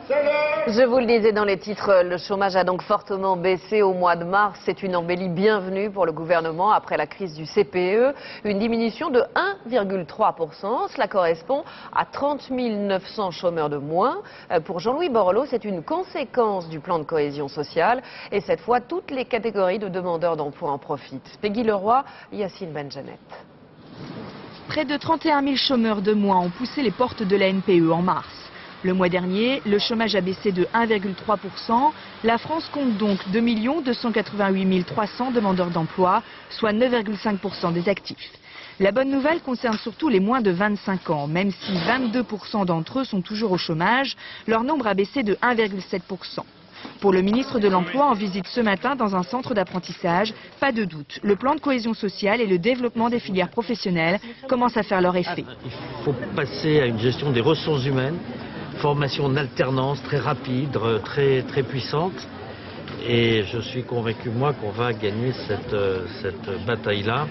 Je vous le disais dans les titres, le chômage a donc fortement baissé au mois de mars. C'est une embellie bienvenue pour le gouvernement après la crise du CPE. Une diminution de 1,3%. Cela correspond à 30 900 chômeurs de moins. Pour Jean-Louis Borloo, c'est une conséquence du plan de cohésion sociale. Et cette fois, toutes les catégories de demandeurs d'emploi en profitent. Peggy Leroy, Yacine Benjanet. Près de 31 000 chômeurs de moins ont poussé les portes de la NPE en mars. Le mois dernier, le chômage a baissé de 1,3%. La France compte donc 2 288 300 demandeurs d'emploi, soit 9,5% des actifs. La bonne nouvelle concerne surtout les moins de 25 ans. Même si 22% d'entre eux sont toujours au chômage, leur nombre a baissé de 1,7%. Pour le ministre de l'Emploi en visite ce matin dans un centre d'apprentissage, pas de doute, le plan de cohésion sociale et le développement des filières professionnelles commencent à faire leur effet. Il faut passer à une gestion des ressources humaines, formation en alternance très rapide, très puissante. Et je suis convaincu, moi, qu'on va gagner cette bataille-là.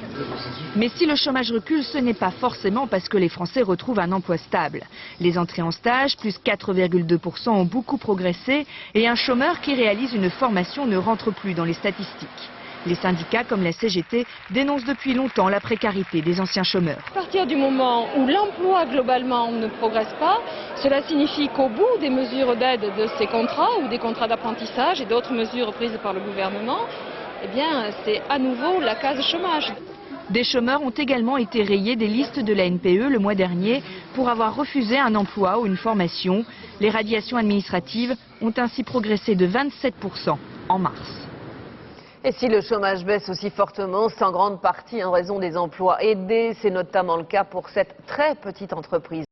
Mais si le chômage recule, ce n'est pas forcément parce que les Français retrouvent un emploi stable. Les entrées en stage, plus 4,2%, ont beaucoup progressé et un chômeur qui réalise une formation ne rentre plus dans les statistiques. Les syndicats, comme la CGT, dénoncent depuis longtemps la précarité des anciens chômeurs. À partir du moment où l'emploi globalement ne progresse pas, cela signifie qu'au bout des mesures d'aide de ces contrats ou des contrats d'apprentissage et d'autres mesures prises par le gouvernement, eh bien, c'est à nouveau la case chômage. Des chômeurs ont également été rayés des listes de la NPE le mois dernier pour avoir refusé un emploi ou une formation. Les radiations administratives ont ainsi progressé de 27% en mars. Et si le chômage baisse aussi fortement, c'est en grande partie en raison des emplois aidés. C'est notamment le cas pour cette très petite entreprise.